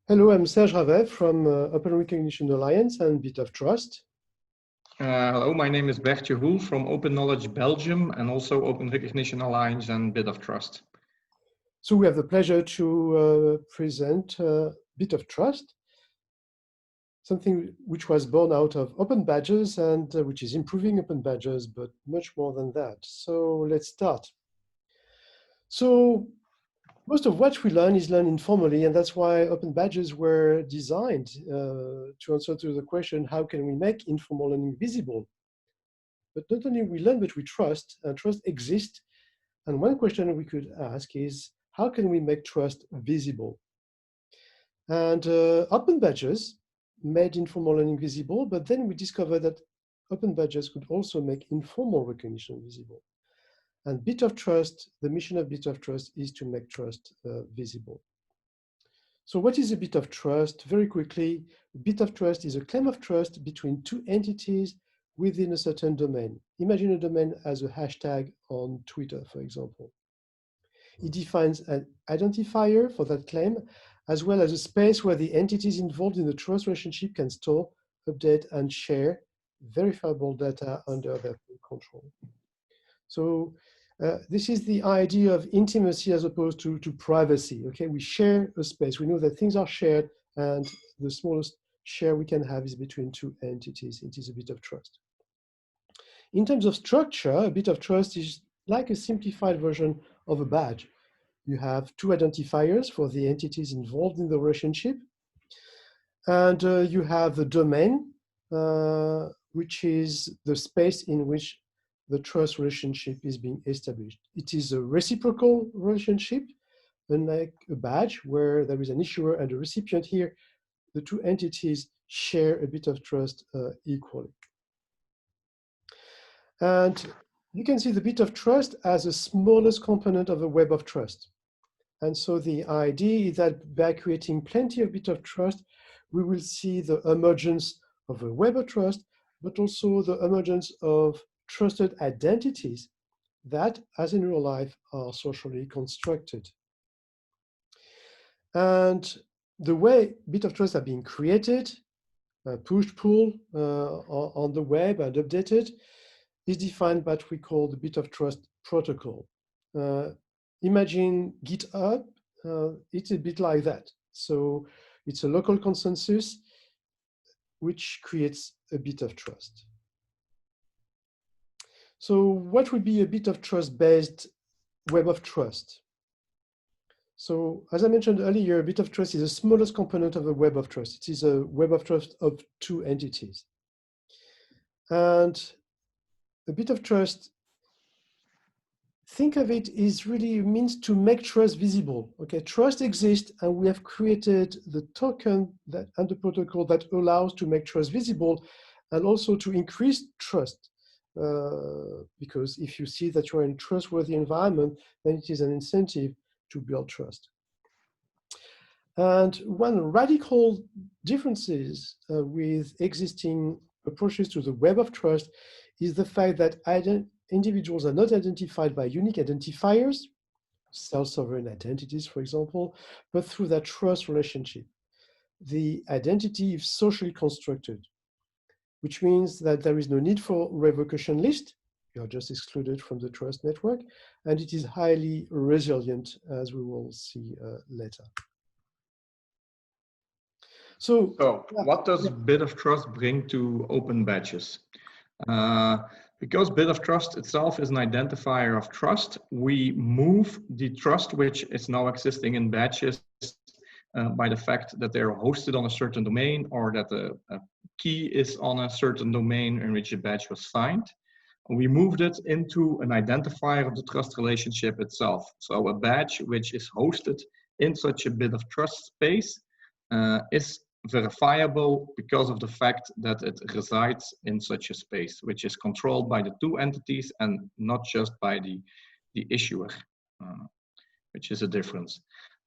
Hello, I'm Serge Ravet from Open Recognition Alliance and BitOfTrust. Hello, my name is Bertje Roel from Open Knowledge Belgium and also Open Recognition Alliance and BitOfTrust. So we have the pleasure to present BitOfTrust, something which was born out of open badges and which is improving open badges, but much more than that. So let's start. So most of what we learn is learned informally, and that's why open badges were designed to answer to the question, how can we make informal learning visible? But not only we learn, but we trust, and trust exists. And one question we could ask is, how can we make trust visible? And open badges made informal learning visible, but then we discovered that open badges could also make informal recognition visible. And BitOfTrust, the mission of BitOfTrust is to make trust visible. So what is a BitOfTrust? Very quickly, BitOfTrust is a claim of trust between two entities within a certain domain. Imagine a domain as a hashtag on Twitter, for example. It defines an identifier for that claim, as well as a space where the entities involved in the trust relationship can store, update, and share verifiable data under their control. So this is the idea of intimacy as opposed to privacy. Okay, we share a space. We know that things are shared, and the smallest share we can have is between two entities. It is a bit of trust. In terms of structure, a bit of trust is like a simplified version of a badge. You have two identifiers for the entities involved in the relationship. And you have the domain, which is the space in which the trust relationship is being established. It is a reciprocal relationship, unlike a badge where there is an issuer and a recipient. Here, the two entities share a bit of trust equally. And you can see the bit of trust as the smallest component of the web of trust. And so the idea is that by creating plenty of bit of trust, we will see the emergence of a web of trust, but also the emergence of trusted identities that, as in real life, are socially constructed. And the way bit of trust are being created, pushed, pulled on the web and updated, is defined by what we call the BitOfTrust protocol. Imagine GitHub, it's a bit like that. So it's a local consensus which creates a bit of trust. So what would be a bit of trust-based web of trust? So as I mentioned earlier, a bit of trust is the smallest component of a web of trust. It is a web of trust of two entities. And a bit of trust, think of it is really means to make trust visible. Okay, trust exists, and we have created the token that and the protocol that allows to make trust visible, and also to increase trust. Because if you see that you're in a trustworthy environment, then it is an incentive to build trust. And one radical differences with existing approaches to the web of trust is the fact that individuals are not identified by unique identifiers, self-sovereign identities, for example, but through that trust relationship. The identity is socially constructed, which means that there is no need for revocation list. You are just excluded from the trust network, and it is highly resilient, as we will see later. So what does BitOfTrust bring to open badges? Because BitOfTrust itself is an identifier of trust, we move the trust which is now existing in badges by the fact that they're hosted on a certain domain or that the key is on a certain domain in which a badge was signed. We moved it into an identifier of the trust relationship itself. So a badge which is hosted in such a BitOfTrust space is verifiable because of the fact that it resides in such a space, which is controlled by the two entities and not just by the issuer, which is a difference.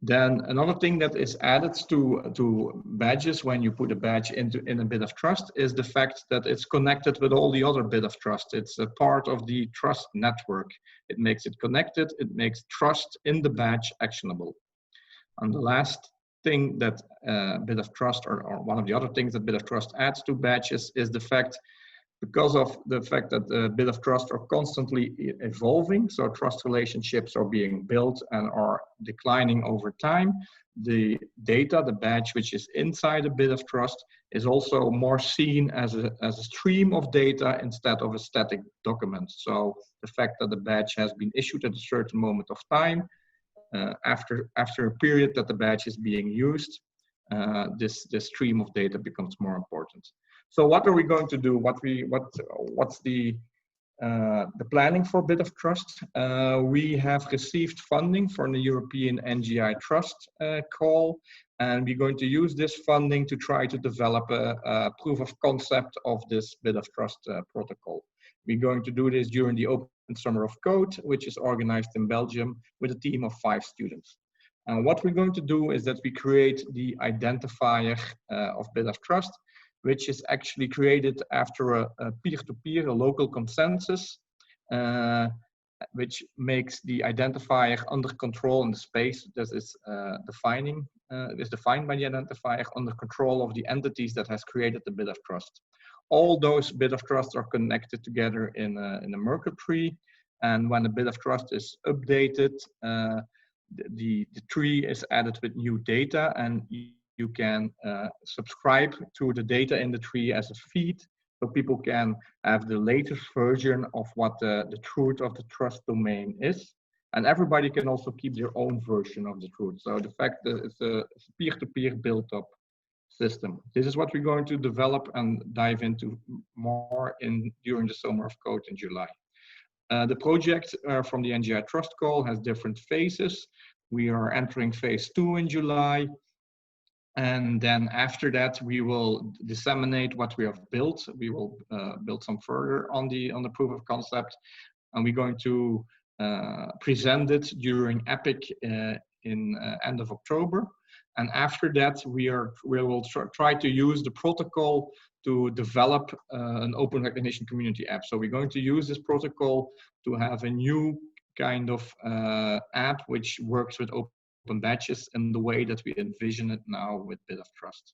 Then another thing that is added to badges when you put a badge in a BitOfTrust is the fact that it's connected with all the other BitOfTrust. It's a part of the trust network. It makes it connected. It makes trust in the badge actionable. And the last thing that BitOfTrust, or one of the other things that BitOfTrust adds to badges, is the fact, because of the fact that BitOfTrust are constantly evolving, so trust relationships are being built and are declining over time, the data, the badge which is inside a BitOfTrust, is also more seen as a stream of data instead of a static document. So the fact that the badge has been issued at a certain moment of time, after a period that the badge is being used, this stream of data becomes more important. So what are we going to do? What's the planning for BitOfTrust? We have received funding from the European NGI Trust call, and we're going to use this funding to try to develop a proof of concept of this BitOfTrust protocol. We're going to do this during the Open Summer of Code, which is organized in Belgium with a team of 5 students. And what we're going to do is that we create the identifier of BitOfTrust, which is actually created after a peer-to-peer, a local consensus, which makes the identifier under control in the space that is defined by the identifier under control of the entities that has created the BitOfTrust. All those BitOfTrusts are connected together in a Merkle tree, and when the BitOfTrust is updated, the tree is added with new data, and you can subscribe to the data in the tree as a feed, so people can have the latest version of what the truth of the trust domain is. And everybody can also keep their own version of the truth. So the fact that it's a peer-to-peer built-up system. This is what we're going to develop and dive into more during the Summer of Code in July. The project from the NGI Trust call has different phases. We are entering phase 2 in July. And then after that, we will disseminate what we have built. We will build some further on the proof of concept. And we're going to present it during EPIC in end of October. And after that, we will try to use the protocol to develop an open recognition community app. So we're going to use this protocol to have a new kind of app which works with open badges in the way that we envision it now with BitOfTrust.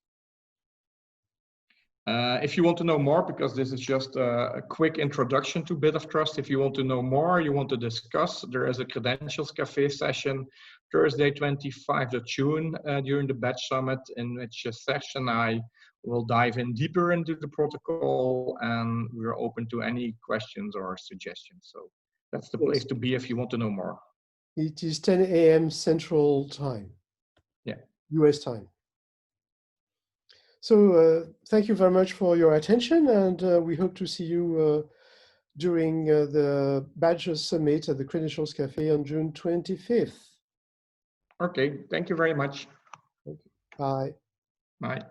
If you want to know more, because this is just a quick introduction to BitOfTrust, if you want to know more, you want to discuss, there is a Credentials Cafe session Thursday, 25th of June during the Badge Summit, in which session I will dive in deeper into the protocol, and we're open to any questions or suggestions. So that's the place to be if you want to know more. It is 10 a.m. Central Time. Yeah. US time. So thank you very much for your attention, and we hope to see you during the Badges Summit at the Credentials Cafe on June 25th. Okay, thank you very much. Bye. Bye.